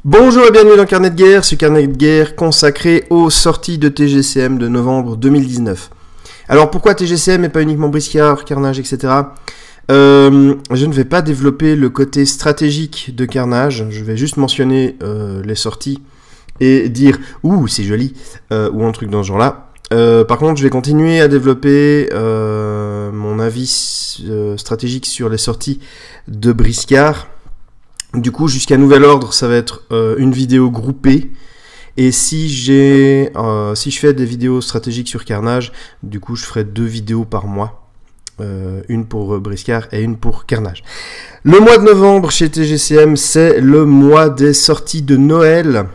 Bonjour et bienvenue dans Carnet de guerre, ce carnet de guerre consacré aux sorties de TGCM de novembre 2019. Alors pourquoi TGCM et pas uniquement Briscard, Carnage, etc. Je ne vais pas développer le côté stratégique de Carnage, je vais juste mentionner les sorties et dire « Ouh, c'est joli » ou un truc dans ce genre-là. Par contre, je vais continuer à développer mon avis stratégique sur les sorties de Briscard. Du coup, jusqu'à nouvel ordre, ça va être une vidéo groupée. Et si je fais des vidéos stratégiques sur Carnage, du coup, je ferai 2 vidéos par mois. Une pour Briscard et une pour Carnage. Le mois de novembre chez TGCM, c'est le mois des sorties de Noël.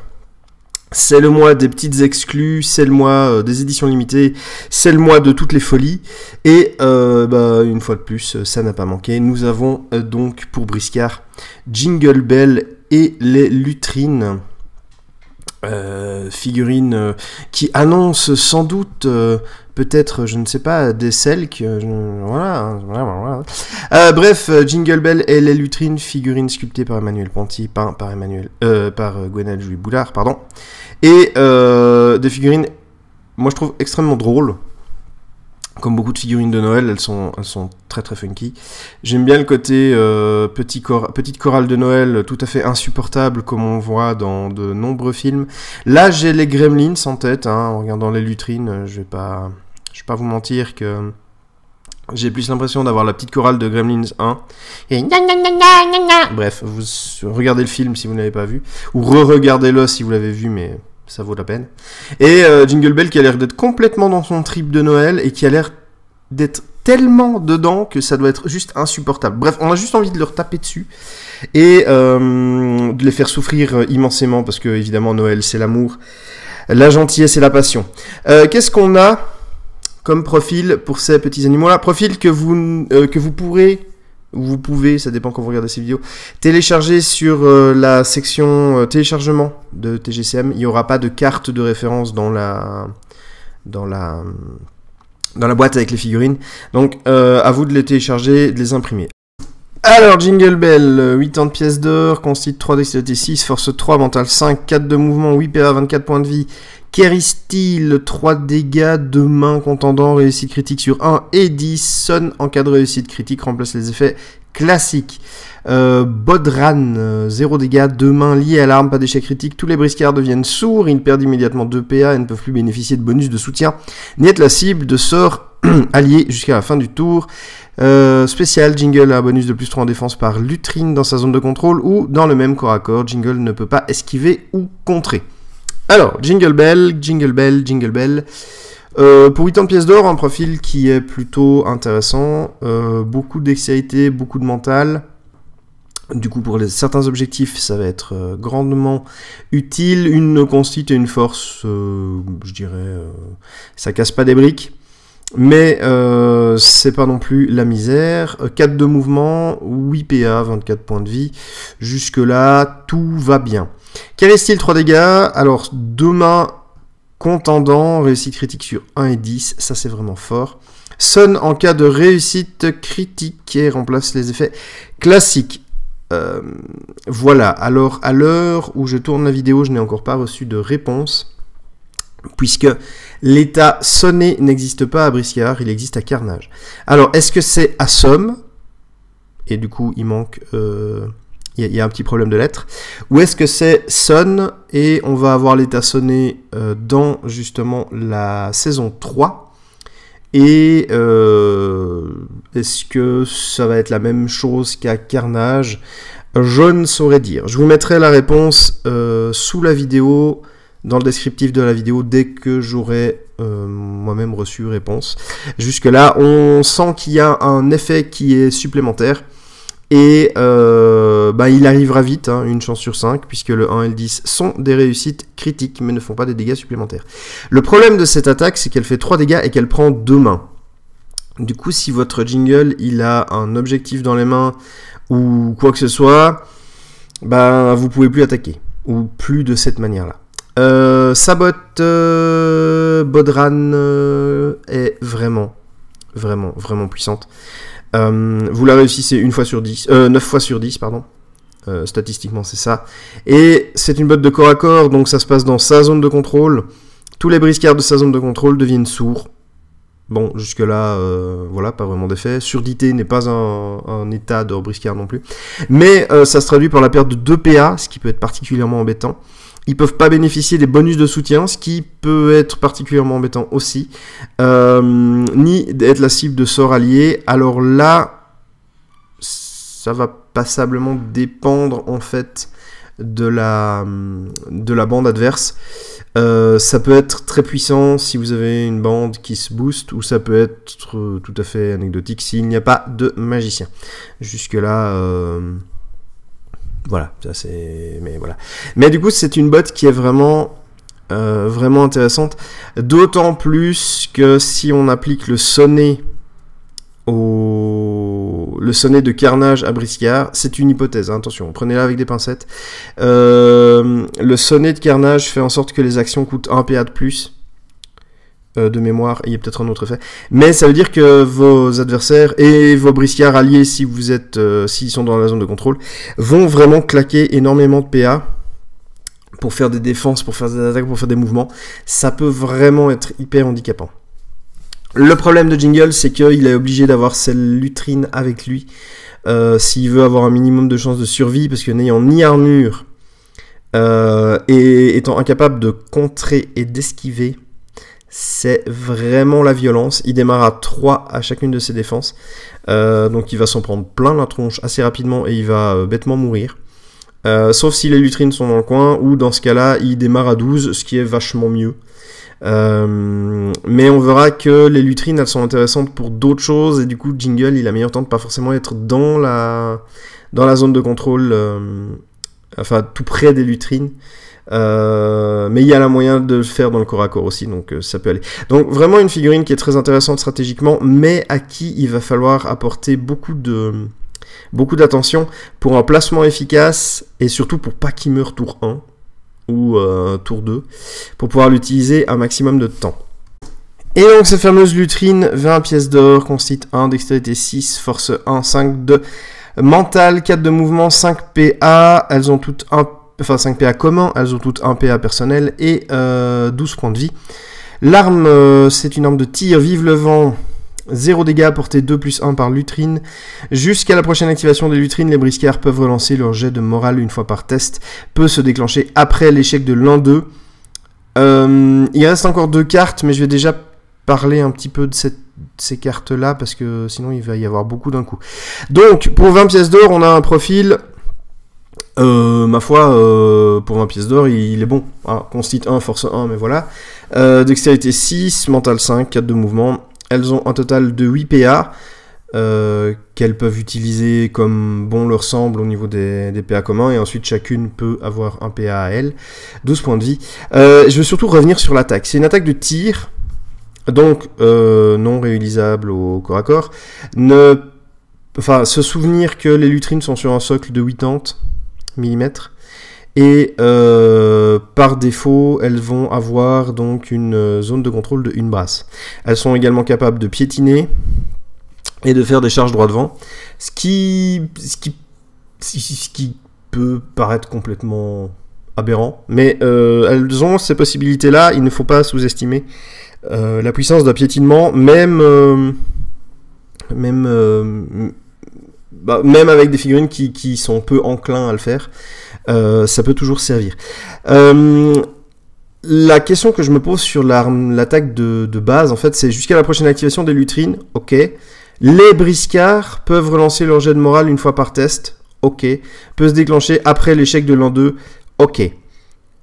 C'est le mois des petites exclus, c'est le mois des éditions limitées, c'est le mois de toutes les folies. Et une fois de plus, ça n'a pas manqué. Nous avons donc pour Briscard Jingle Bell et les Lutrines. Figurines qui annoncent sans doute peut-être, je ne sais pas, des Selk, voilà. Bref, Jingle Bell et les Lutrines, figurines sculptées par Emmanuel Ponty, peint par Gwenaël Julie Boulard, pardon, et des figurines, moi je trouve extrêmement drôles. Comme beaucoup de figurines de Noël, elles sont très très funky. J'aime bien le côté petite chorale de Noël tout à fait insupportable comme on voit dans de nombreux films. Là, j'ai les Gremlins en tête, hein, en regardant les Lutrines. Je vais pas vous mentir que j'ai plus l'impression d'avoir la petite chorale de Gremlins 1. Et bref, vous regardez le film si vous ne l'avez pas vu, ou re-regardez-le si vous l'avez vu, mais ça vaut la peine. Et Jingle Bell qui a l'air d'être complètement dans son trip de Noël et qui a l'air d'être tellement dedans que ça doit être juste insupportable. Bref, on a juste envie de leur taper dessus et de les faire souffrir immensément parce que évidemment Noël c'est l'amour, la gentillesse et la passion. Qu'est-ce qu'on a comme profil pour ces petits animaux-là? Profil que vous pouvez, ça dépend quand vous regardez ces vidéos, télécharger sur la section téléchargement de TGCM. Il n'y aura pas de carte de référence dans la boîte avec les figurines. Donc, à vous de les télécharger, de les imprimer. Alors, Jingle Bell, 80 pièces d'or, constitue 3 dextérité 6, force 3, mental 5, 4 de mouvement, 8 PA, 24 points de vie. Kerry Steel, 3 dégâts, 2 mains contendant, réussite critique sur 1 et 10. Son en cas de réussite critique, remplace les effets classiques. Bodran, 0 dégâts, 2 mains liées à l'arme, pas d'échec critique. Tous les briscards deviennent sourds, ils perdent immédiatement 2 PA et ne peuvent plus bénéficier de bonus de soutien, ni être la cible de sorts alliés jusqu'à la fin du tour. Spécial, Jingle a un bonus de plus 3 en défense par Lutrine dans sa zone de contrôle ou dans le même corps à corps. Jingle ne peut pas esquiver ou contrer. Alors, Jingle Bell. Pour 80 pièces d'or, un profil qui est plutôt intéressant. Beaucoup de dextérité, beaucoup de mental. Du coup, pour certains objectifs, ça va être grandement utile. Une constite et une force, je dirais, ça casse pas des briques. Mais c'est pas non plus la misère. 4 de mouvement, 8 PA, 24 points de vie. Jusque là, tout va bien. Kerry Steel, 3 dégâts. Alors, 2 mains contendant, réussite critique sur 1 et 10. Ça, c'est vraiment fort. Son en cas de réussite critique et remplace les effets classiques. Voilà. Alors, à l'heure où je tourne la vidéo, je n'ai encore pas reçu de réponse. Puisque l'état sonné n'existe pas à Briscard, il existe à Carnage. Alors, est-ce que c'est à Somme? Et du coup, il manque... Il y a un petit problème de lettres. Ou est-ce que c'est Son et on va avoir l'état sonné dans justement la saison 3? Et est-ce que ça va être la même chose qu'à Carnage? Je ne saurais dire. Je vous mettrai la réponse sous la vidéo, dans le descriptif de la vidéo, dès que j'aurai moi-même reçu réponse. Jusque-là, on sent qu'il y a un effet qui est supplémentaire. Et il arrivera vite, hein, une chance sur 5, puisque le 1 et le 10 sont des réussites critiques, mais ne font pas des dégâts supplémentaires. Le problème de cette attaque, c'est qu'elle fait 3 dégâts et qu'elle prend 2 mains. Du coup, si votre jingle, il a un objectif dans les mains, ou quoi que ce soit, vous pouvez plus attaquer, ou plus de cette manière-là. Sabot Bodran est vraiment puissante. Vous la réussissez 9 fois sur 10, pardon. Statistiquement, c'est ça. Et c'est une botte de corps à corps, donc ça se passe dans sa zone de contrôle. Tous les briscards de sa zone de contrôle deviennent sourds. Bon, jusque-là, voilà, pas vraiment d'effet. Surdité n'est pas un état de briscard non plus. Mais ça se traduit par la perte de 2 PA, ce qui peut être particulièrement embêtant. Ils peuvent pas bénéficier des bonus de soutien, ce qui peut être particulièrement embêtant aussi. Ni être la cible de sorts alliés. Alors là, ça va passablement dépendre en fait de la bande adverse. Ça peut être très puissant si vous avez une bande qui se booste, ou ça peut être tout à fait anecdotique s'il n'y a pas de magicien. Jusque là, voilà, ça c'est, mais voilà. Mais du coup, c'est une botte qui est vraiment intéressante, d'autant plus que si on applique le sonnet de carnage à briscard, c'est une hypothèse, hein, attention, prenez-la avec des pincettes. Le sonnet de carnage fait en sorte que les actions coûtent 1 PA de plus, de mémoire, il y a peut-être un autre effet, mais ça veut dire que vos adversaires et vos briscards alliés, si vous êtes, s'ils sont dans la zone de contrôle, vont vraiment claquer énormément de PA pour faire des défenses, pour faire des attaques, pour faire des mouvements. Ça peut vraiment être hyper handicapant. Le problème de Jingle, c'est qu'il est obligé d'avoir cette lutrine avec lui s'il veut avoir un minimum de chances de survie, parce que n'ayant ni armure et étant incapable de contrer et d'esquiver, c'est vraiment la violence. Il démarre à 3 à chacune de ses défenses, donc il va s'en prendre plein la tronche assez rapidement et il va bêtement mourir. Sauf si les lutrines sont dans le coin, ou dans ce cas-là, il démarre à 12, ce qui est vachement mieux. Mais on verra que les lutrines, elles sont intéressantes pour d'autres choses, et du coup Jingle, il a meilleur temps de pas forcément être dans la zone de contrôle, enfin tout près des lutrines, mais il y a la moyen de le faire dans le corps à corps aussi, donc ça peut aller. Donc vraiment une figurine qui est très intéressante stratégiquement, mais à qui il va falloir apporter beaucoup d'attention pour un placement efficace, et surtout pour pas qu'il meure tour 1 ou tour 2, pour pouvoir l'utiliser un maximum de temps. Et donc cette fameuse lutrine, 20 pièces d'or, constitue 1, dextérité 6, force 1, 5 de mental, 4 de mouvement, 5 PA, elles ont toutes 5 PA commun, elles ont toutes 1 PA personnel et 12 points de vie. L'arme, c'est une arme de tir, vive le vent, 0 dégâts, portée 2 plus 1 par lutrine. Jusqu'à la prochaine activation des lutrines, les briscards peuvent relancer leur jet de morale une fois par test. Peut se déclencher après l'échec de l'un d'eux. Il reste encore 2 cartes, mais je vais déjà parler un petit peu de ces cartes-là, parce que sinon il va y avoir beaucoup d'un coup. Donc, pour 20 pièces d'or, on a un profil... ma foi, pour 20 pièces d'or, il est bon. Ah, constitue 1, force 1, mais voilà. Dextérité 6, mental 5, 4 de mouvement. Elles ont un total de 8 PA qu'elles peuvent utiliser comme bon leur semble au niveau des PA communs, et ensuite chacune peut avoir un PA à elle. 12 points de vie. Je veux surtout revenir sur l'attaque. C'est une attaque de tir, donc non réutilisable au corps à corps. Se souvenir que les lutrines sont sur un socle de 80 mm, et par défaut, elles vont avoir donc une zone de contrôle de 1 brasse. Elles sont également capables de piétiner et de faire des charges droit devant, ce qui peut paraître complètement aberrant, mais elles ont ces possibilités-là. Il ne faut pas sous-estimer la puissance d'un piétinement, même avec des figurines qui sont peu enclins à le faire. Ça peut toujours servir. La question que je me pose sur l'attaque de base, en fait, c'est jusqu'à la prochaine activation des lutrines, ok. Les briscards peuvent relancer leur jet de morale une fois par test, ok. Peut se déclencher après l'échec de l'un d'eux, ok.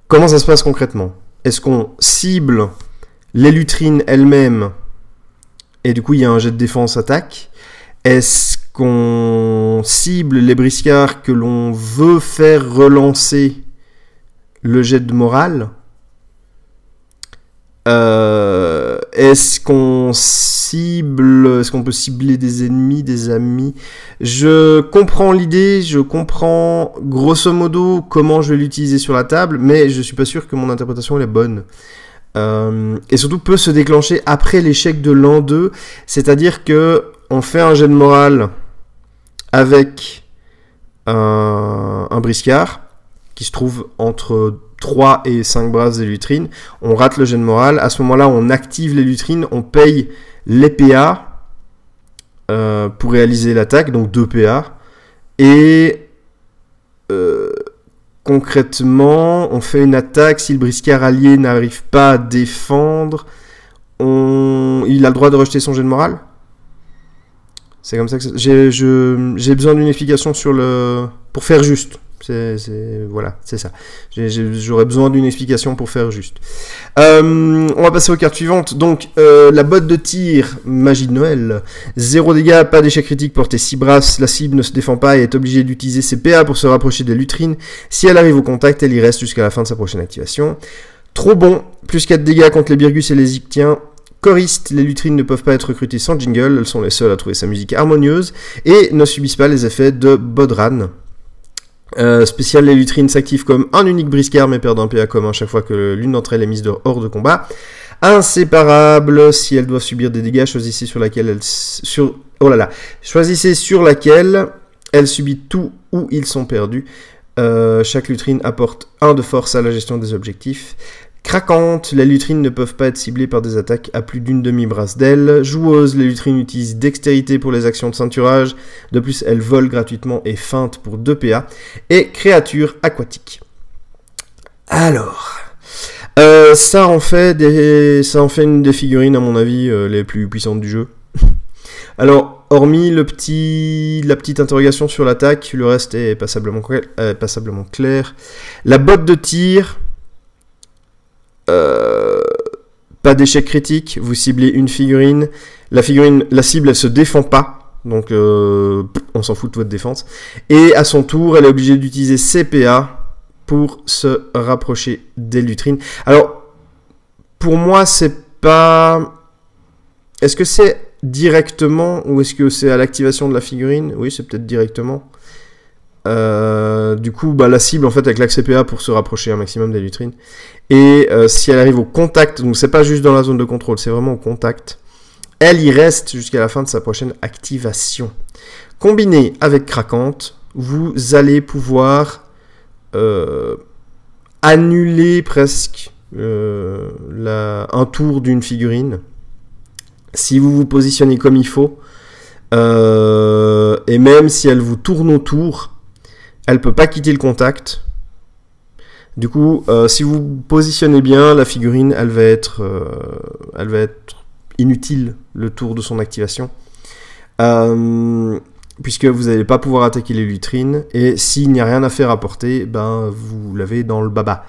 Comment ça se passe concrètement? Est-ce qu'on cible les lutrines elles-mêmes, et du coup il y a un jet de défense-attaque? Est-ce qu'on cible les briscards que l'on veut faire relancer le jet de morale? Est-ce qu'on peut cibler des ennemis, des amis? Je comprends l'idée, je comprends grosso modo comment je vais l'utiliser sur la table, mais je suis pas sûr que mon interprétation est bonne. Et surtout peut se déclencher après l'échec de l'un d'eux, c'est-à-dire que on fait un jet de morale avec un briscard qui se trouve entre 3 et 5 brasses d'élutrine, on rate le jet de morale. À ce moment-là, on active l'élutrine, on paye les PA pour réaliser l'attaque, donc 2 PA. Et concrètement, on fait une attaque. Si le briscard allié n'arrive pas à défendre, il a le droit de rejeter son jet de morale. C'est comme ça que j'ai besoin d'une explication sur pour faire juste. Voilà, c'est ça. J'aurais besoin d'une explication pour faire juste. On va passer aux cartes suivantes. Donc, la botte de tir, magie de Noël. 0 dégâts, pas d'échec critique, portée 6 brasses. La cible ne se défend pas et est obligée d'utiliser ses PA pour se rapprocher des lutrines. Si elle arrive au contact, elle y reste jusqu'à la fin de sa prochaine activation. Trop bon, plus 4 dégâts contre les Birgus et les Ictiens. Choriste, les lutrines ne peuvent pas être recrutées sans jingle. Elles sont les seules à trouver sa musique harmonieuse et ne subissent pas les effets de Bodran. Spécial, les lutrines s'activent comme un unique briscard mais perdent un PA commun chaque fois que l'une d'entre elles est mise hors de combat. Inséparable, si elles doivent subir des dégâts, choisissez sur laquelle choisissez sur laquelle elles subissent tout ou ils sont perdus. Chaque lutrine apporte 1 de force à la gestion des objectifs. Craquante, les lutrines ne peuvent pas être ciblées par des attaques à plus d'une demi-brasse d'ailes. Joueuse, les lutrines utilisent dextérité pour les actions de ceinturage. De plus, elles volent gratuitement et feintent pour 2 PA. Et créature aquatique. Alors, ça en fait une des figurines, à mon avis, les plus puissantes du jeu. Alors, hormis la petite interrogation sur l'attaque, le reste est passablement clair. La botte de tir... pas d'échec critique, vous ciblez une figurine, la cible elle se défend pas, donc on s'en fout de votre défense, et à son tour elle est obligée d'utiliser ses PA pour se rapprocher des lutrines. Alors pour moi c'est pas... Est-ce que c'est directement ou est-ce que c'est à l'activation de la figurine? Oui, c'est peut-être directement. Du coup, la cible en fait avec l'accès PA pour se rapprocher un maximum des lutrines. Et si elle arrive au contact, donc c'est pas juste dans la zone de contrôle, c'est vraiment au contact, elle y reste jusqu'à la fin de sa prochaine activation. Combiné avec Craquante, vous allez pouvoir annuler presque un tour d'une figurine si vous vous positionnez comme il faut. Et même si elle vous tourne autour, elle peut pas quitter le contact. Du coup, si vous vous positionnez bien, la figurine, elle va être inutile le tour de son activation. Puisque vous n'allez pas pouvoir attaquer les lutrines. Et s'il n'y a rien à faire à porter, vous l'avez dans le baba.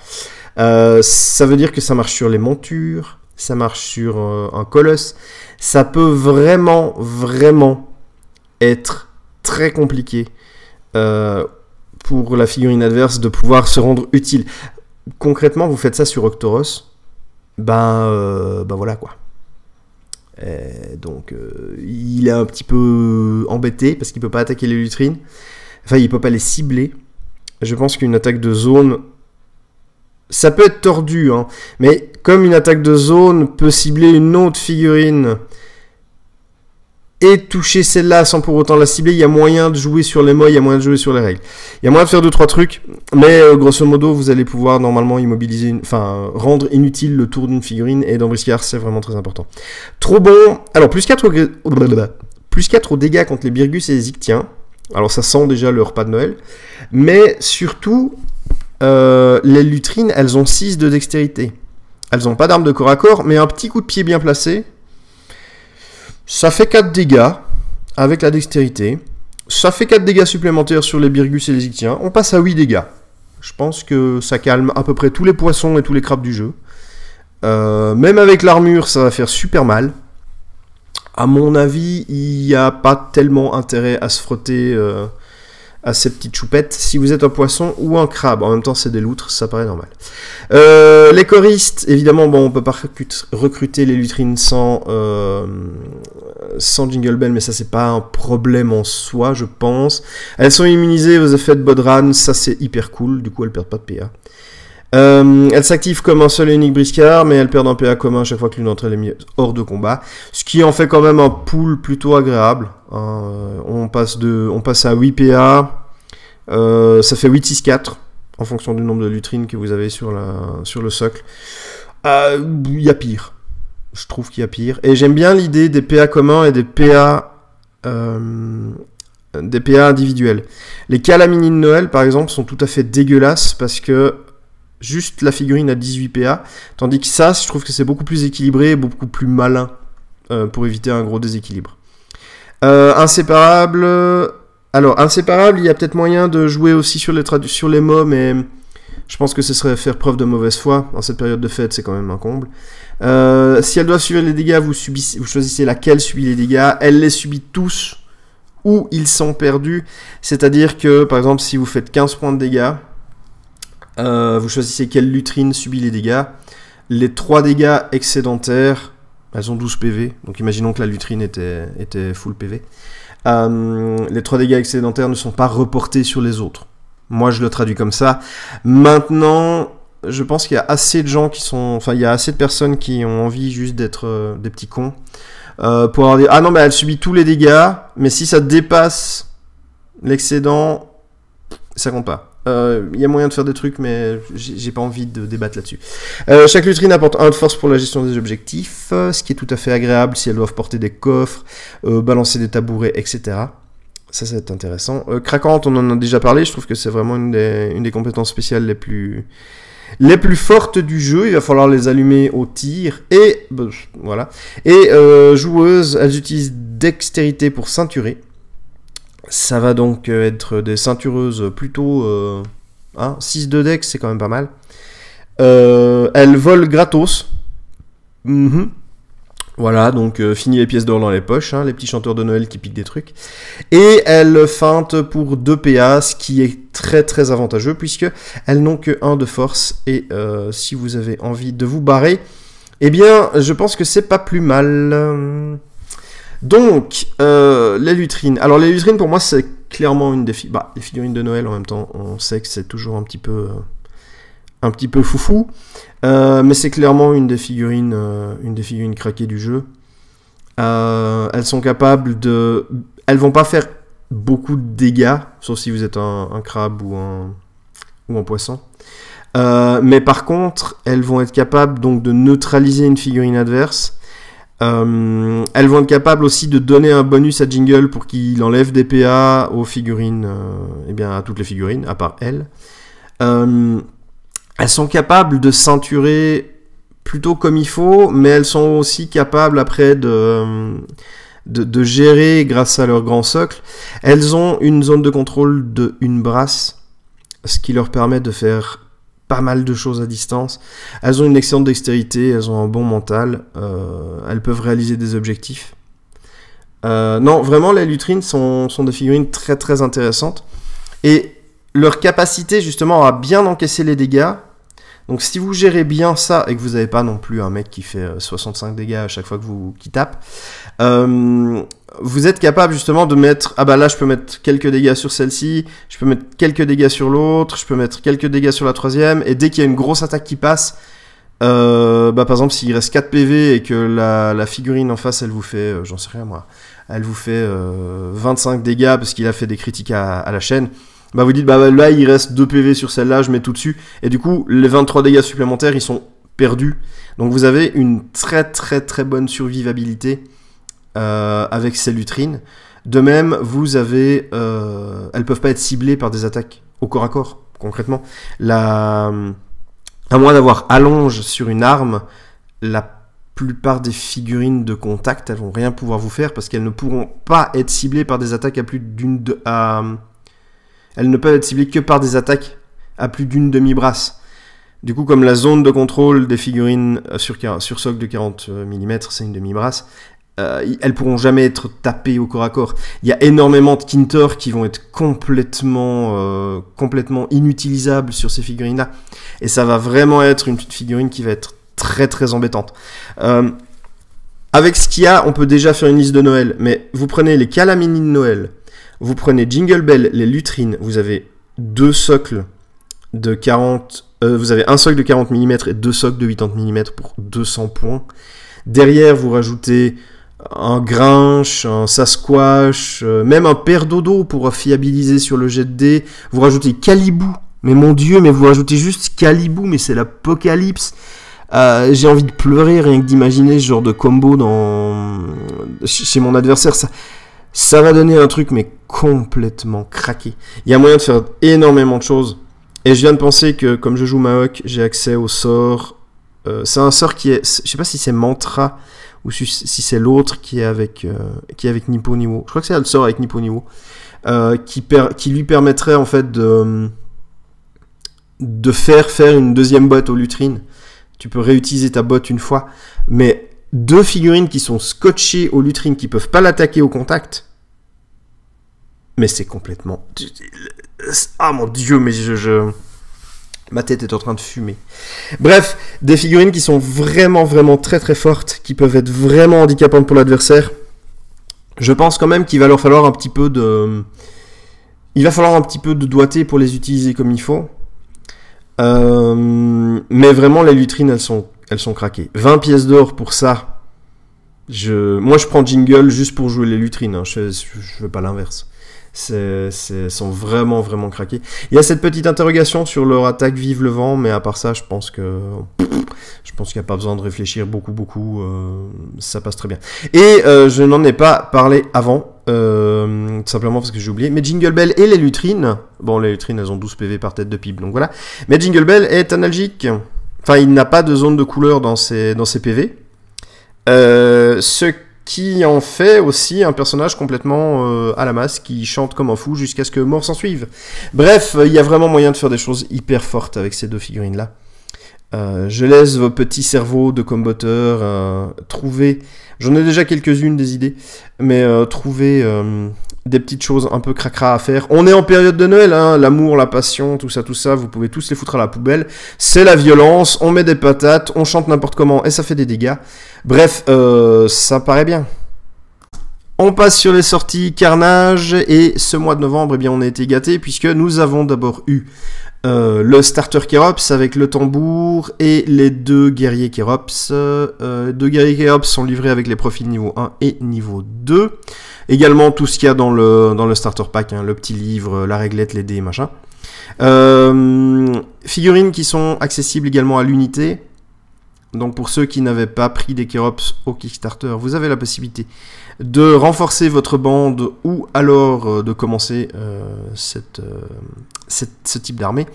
Ça veut dire que ça marche sur les montures, ça marche sur un colosse. Ça peut vraiment, vraiment être très compliqué pour la figurine adverse de pouvoir se rendre utile. Concrètement, vous faites ça sur Octoros, voilà quoi. Donc, il est un petit peu embêté parce qu'il peut pas attaquer les lutrines. Enfin, il peut pas les cibler. Je pense qu'une attaque de zone, ça peut être tordu, hein, mais comme une attaque de zone peut cibler une autre figurine et toucher celle-là sans pour autant la cibler, il y a moyen de jouer sur les mots, il y a moyen de jouer sur les règles. Il y a moyen de faire 2-3 trucs, mais grosso modo, vous allez pouvoir normalement immobiliser, rendre inutile le tour d'une figurine, et dans Briscard, c'est vraiment très important. Trop bon. Alors, plus 4 au dégâts contre les Birgus et les Ictiens. Alors, ça sent déjà le repas de Noël. Mais surtout, les lutrines, elles ont 6 de dextérité. Elles n'ont pas d'arme de corps à corps, mais un petit coup de pied bien placé, ça fait 4 dégâts avec la dextérité. Ça fait 4 dégâts supplémentaires sur les Birgus et les Ictiens. On passe à 8 dégâts. Je pense que ça calme à peu près tous les poissons et tous les crabes du jeu. Même avec l'armure, ça va faire super mal. À mon avis, il n'y a pas tellement intérêt à se frotter à ces petites choupettes si vous êtes un poisson ou un crabe. En même temps, c'est des loutres, ça paraît normal. Les choristes, évidemment, on peut pas recruter les lutrines sans Jingle Bell, mais ça, c'est pas un problème en soi, je pense. Elles sont immunisées aux effets de Bodran, ça, c'est hyper cool. Du coup, elles perdent pas de PA. Elles s'activent comme un seul et unique briscard, mais elles perdent un PA commun chaque fois que l'une d'entre elles est mise hors de combat, ce qui en fait quand même un pool plutôt agréable. On passe à 8 PA, Ça fait 8, 6, 4 en fonction du nombre de lutrines que vous avez sur le socle. Il y a pire. Je trouve qu'il y a pire. Et j'aime bien l'idée des PA communs et des PA individuels. Les calamini de Noël, par exemple, sont tout à fait dégueulasses parce que juste la figurine a 18 PA, tandis que ça, je trouve que c'est beaucoup plus équilibré et beaucoup plus malin pour éviter un gros déséquilibre. Inséparable. Alors, inséparable, il y a peut-être moyen de jouer aussi sur les mots, mais je pense que ce serait faire preuve de mauvaise foi. En cette période de fête, c'est quand même un comble. Si elles doivent subir les dégâts, vous choisissez laquelle subit les dégâts. Elle les subit tous ou ils sont perdus. C'est-à-dire que, par exemple, si vous faites 15 points de dégâts, vous choisissez quelle lutrine subit les dégâts. Les 3 dégâts excédentaires, elles ont 12 PV. Donc imaginons que la lutrine était full PV. Les 3 dégâts excédentaires ne sont pas reportés sur les autres. Moi, je le traduis comme ça. Maintenant, je pense qu'il y a assez de gens qui sont... Enfin, il y a assez de personnes qui ont envie juste d'être des petits cons. Pour avoir dit, ah non, mais elle subit tous les dégâts, mais si ça dépasse l'excédent, ça compte pas. Il y a moyen de faire des trucs, mais j'ai pas envie de débattre là-dessus. Chaque lutrine apporte 1 de force pour la gestion des objectifs, ce qui est tout à fait agréable si elles doivent porter des coffres, balancer des tabourets, etc. Ça va être intéressant. Craquante, on en a déjà parlé, je trouve que c'est vraiment une des compétences spéciales les plus fortes du jeu. Il va falloir les allumer au tir. Et voilà. Et joueuses, elles utilisent dextérité pour ceinturer. Ça va donc être des ceintureuses plutôt 6 de dex, c'est quand même pas mal. Elles volent gratos. Voilà, donc fini les pièces d'or dans les poches, les petits chanteurs de Noël qui piquent des trucs. Et elles feintent pour 2 PA, ce qui est très très avantageux, puisque elles n'ont que 1 de force. Et si vous avez envie de vous barrer, eh bien, je pense que c'est pas plus mal. Donc, les lutrines. Alors, les lutrines, pour moi, c'est clairement une des les figurines de Noël, en même temps, on sait que c'est toujours un petit peu foufou. Mais c'est clairement une des figurines craquées du jeu. Elles sont capables de... Elles vont pas faire beaucoup de dégâts, sauf si vous êtes un crabe ou un poisson. Mais par contre, elles vont être capables donc de neutraliser une figurine adverse. Elles vont être capables aussi de donner un bonus à Jingle pour qu'il enlève des PA aux figurines, à toutes les figurines, à part elles. Elles sont capables de ceinturer plutôt comme il faut, mais elles sont aussi capables après de gérer grâce à leur grand socle. Elles ont une zone de contrôle de 1 brasse, ce qui leur permet de faire pas mal de choses à distance. Elles ont une excellente dextérité, elles ont un bon mental, elles peuvent réaliser des objectifs. Non, vraiment, les lutrines sont des figurines très très intéressantes. Et leur capacité justement à bien encaisser les dégâts. Donc si vous gérez bien ça et que vous n'avez pas non plus un mec qui fait 65 dégâts à chaque fois qui tape, vous êtes capable justement de mettre, ah bah là je peux mettre quelques dégâts sur celle-ci, je peux mettre quelques dégâts sur l'autre, je peux mettre quelques dégâts sur la troisième, et dès qu'il y a une grosse attaque qui passe, par exemple s'il reste 4 PV et que la figurine en face elle vous fait, j'en sais rien moi, elle vous fait 25 dégâts parce qu'il a fait des critiques à la chaîne, bah vous dites bah là il reste 2 PV sur celle-là, je mets tout dessus, et du coup les 23 dégâts supplémentaires ils sont perdus, donc vous avez une très très très bonne survivabilité avec ces lutrines. De même vous avez, elles peuvent pas être ciblées par des attaques au corps à corps, concrètement. À moins d'avoir allonge sur une arme, la plupart des figurines de contact elles vont rien pouvoir vous faire parce qu'elles ne pourront pas être ciblées par des attaques à plus d'une elles ne peuvent être ciblées que par des attaques à plus d'une demi-brasse. Du coup, comme la zone de contrôle des figurines sur socle de 40 mm, c'est une demi-brasse, elles pourront jamais être tapées au corps à corps. Il y a énormément de Kintor qui vont être complètement inutilisables sur ces figurines-là. Et ça va vraiment être une petite figurine qui va être très très embêtante. Avec ce qu'il y a, on peut déjà faire une liste de Noël. Mais vous prenez les calamini de Noël, vous prenez Jingle Bell, les lutrines, vous avez 2 socles de 40... vous avez un socle de 40 mm et 2 socles de 80 mm pour 200 points. Derrière, vous rajoutez un Grinch, un Sasquatch, même un Père Dodo pour fiabiliser sur le jet de dés. Vous rajoutez Calibou, mais mon Dieu, mais vous rajoutez juste Calibou, mais c'est l'apocalypse. J'ai envie de pleurer rien que d'imaginer ce genre de combo chez mon adversaire. Ça va donner un truc, mais complètement craqué. Il y a moyen de faire énormément de choses. Et je viens de penser que, comme je joue Maok, j'ai accès au sort. C'est un sort qui est... Je sais pas si c'est Mantra ou si c'est l'autre qui est avec Nippo Niwo. Je crois que c'est le sort avec Nippo Niwo. Qui lui permettrait, en fait, de faire une deuxième botte aux lutrines. Tu peux réutiliser ta botte une fois. Mais 2 figurines qui sont scotchées aux lutrines, qui peuvent pas l'attaquer au contact. Mais c'est complètement... Ah mon Dieu, mais ma tête est en train de fumer. Bref, des figurines qui sont vraiment, vraiment très très fortes, qui peuvent être vraiment handicapantes pour l'adversaire. Je pense quand même qu'il va leur falloir un petit peu de... Il va falloir un petit peu de doigté pour les utiliser comme il faut. Mais vraiment, les lutrines, elles sont craquées. 20 pièces d'or pour ça. Moi, je prends Jingle juste pour jouer les lutrines. Hein. Je veux pas l'inverse. Sont vraiment, vraiment craqués. Il y a cette petite interrogation sur leur attaque Vive le Vent, mais à part ça, je pense qu'il n'y a pas besoin de réfléchir beaucoup. Ça passe très bien. Et je n'en ai pas parlé avant, tout simplement parce que j'ai oublié. Mais Jingle Bell et les lutrines, bon, les lutrines, elles ont 12 PV par tête de pipe, donc voilà. Mais Jingle Bell est analgique. Enfin, il n'a pas de zone de couleur dans ses PV. Ce qui en fait aussi un personnage complètement à la masse, qui chante comme un fou jusqu'à ce que mort s'en suive. Bref, il y a vraiment moyen de faire des choses hyper fortes avec ces 2 figurines-là. Je laisse vos petits cerveaux de comboteurs trouver... J'en ai déjà quelques-unes des idées, mais trouver des petites choses un peu cracra à faire. On est en période de Noël, hein, l'amour, la passion, tout ça, vous pouvez tous les foutre à la poubelle. C'est la violence, on met des patates, on chante n'importe comment et ça fait des dégâts. Bref, ça paraît bien. On passe sur les sorties Carnage, et ce mois de novembre, eh bien, on a été gâtés puisque nous avons d'abord eu le starter Kerops avec le tambour et les 2 guerriers Kerops. 2 guerriers Kerops sont livrés avec les profils niveau 1 et niveau 2. Également tout ce qu'il y a dans le starter pack, hein, le petit livre, la réglette, les dés, machin. Figurines qui sont accessibles également à l'unité. Donc pour ceux qui n'avaient pas pris des Kerops au Kickstarter, vous avez la possibilité de renforcer votre bande ou alors de commencer ce type d'armée.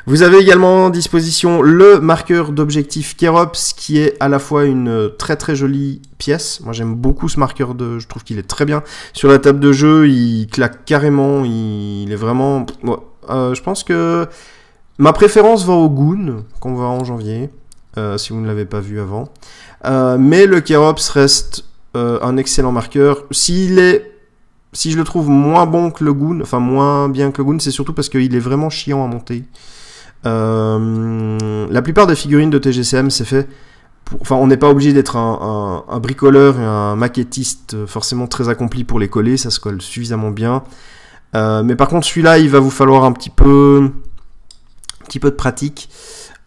Vous avez également en disposition le marqueur d'objectif Kerops, qui est à la fois une très très jolie pièce. Moi j'aime beaucoup ce marqueur, je trouve qu'il est très bien. Sur la table de jeu, il claque carrément, il est vraiment... je pense que ma préférence va au Goon, qu'on verra en janvier. Si vous ne l'avez pas vu avant. Mais le Kerops reste un excellent marqueur. Si je le trouve moins bon que le Goon, enfin moins bien que le Goon, c'est surtout parce qu'il est vraiment chiant à monter. La plupart des figurines de TGCM, c'est fait... Enfin, on n'est pas obligé d'être un bricoleur et un maquettiste forcément très accompli pour les coller, ça se colle suffisamment bien. Mais par contre, celui-là, il va vous falloir un petit peu de pratique.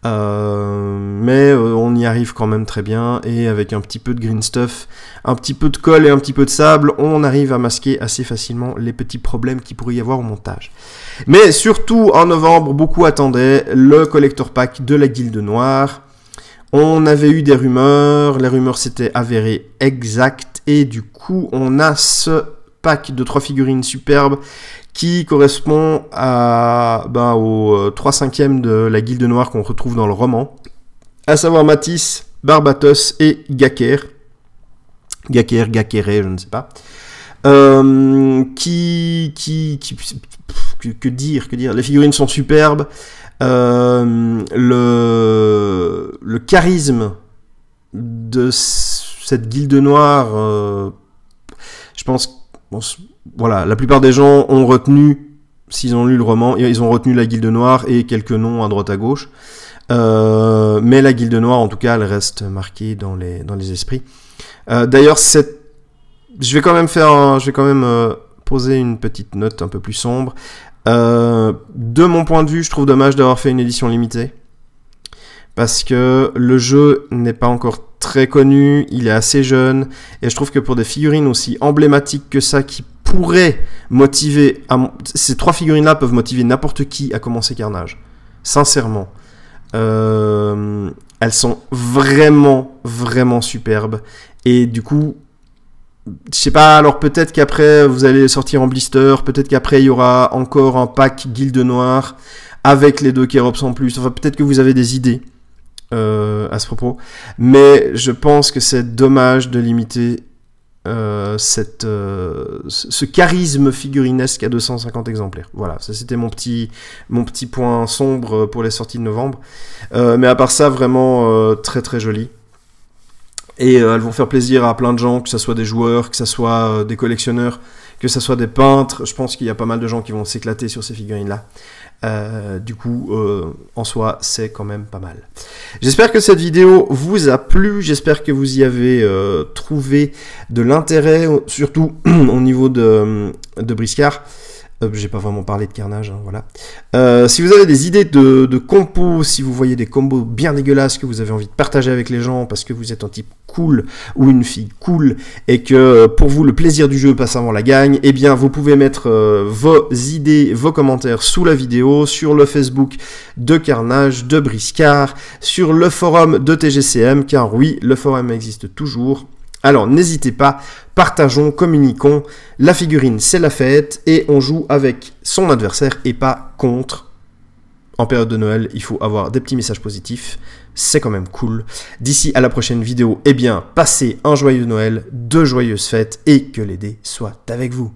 Mais on y arrive quand même très bien, et avec un petit peu de green stuff, un petit peu de colle et un petit peu de sable, on arrive à masquer assez facilement les petits problèmes qu'il pourrait y avoir au montage. Mais surtout en novembre, beaucoup attendaient le collector pack de la Guilde Noire. On avait eu des rumeurs, les rumeurs s'étaient avérées exactes, et du coup on a ce pack de 3 figurines superbes qui correspond aux 3/5 de la Guilde Noire qu'on retrouve dans le roman, à savoir Matisse, Barbatos et Gaker, Gakere, je ne sais pas. Que dire, les figurines sont superbes, le charisme de cette Guilde Noire, je pense... Bon, voilà, la plupart des gens ont retenu, s'ils ont lu le roman, ils ont retenu la Guilde Noire et quelques noms à droite à gauche. Mais la Guilde Noire, en tout cas, elle reste marquée dans les esprits. D'ailleurs, je vais quand même poser une petite note un peu plus sombre. De mon point de vue, je trouve dommage d'avoir fait une édition limitée, parce que le jeu n'est pas encore très connu, il est assez jeune, et je trouve que pour des figurines aussi emblématiques que ça, qui pourraient motiver... Ces 3 figurines-là peuvent motiver n'importe qui à commencer Carnage. Sincèrement. Elles sont vraiment, vraiment superbes. Et du coup, je sais pas, alors peut-être qu'après, vous allez sortir en blister, peut-être qu'après, il y aura encore un pack Guilde Noire, avec les 2 Kérops en plus. Enfin, peut-être que vous avez des idées. À ce propos, mais je pense que c'est dommage de limiter ce charisme figurinesque à 250 exemplaires. Voilà, ça c'était mon petit point sombre pour les sorties de novembre. Mais à part ça, vraiment très très joli. Et elles vont faire plaisir à plein de gens, que ce soit des joueurs, que ce soit des collectionneurs, que ce soit des peintres. Je pense qu'il y a pas mal de gens qui vont s'éclater sur ces figurines-là. Du coup, en soi, c'est quand même pas mal. J'espère que cette vidéo vous a plu. J'espère que vous y avez trouvé de l'intérêt, surtout au niveau de Briscard. J'ai pas vraiment parlé de Carnage, hein, voilà. Si vous avez des idées de compos, si vous voyez des combos bien dégueulasses que vous avez envie de partager avec les gens parce que vous êtes un type cool ou une fille cool et que pour vous le plaisir du jeu passe avant la gagne, eh bien vous pouvez mettre vos idées, vos commentaires sous la vidéo, sur le Facebook de Carnage, de Briscard, sur le forum de TGCM, car oui, le forum existe toujours. Alors n'hésitez pas, partageons, communiquons, la figurine c'est la fête et on joue avec son adversaire et pas contre. En période de Noël, il faut avoir des petits messages positifs, c'est quand même cool. D'ici à la prochaine vidéo, eh bien, passez un joyeux Noël, de joyeuses fêtes et que les dés soient avec vous.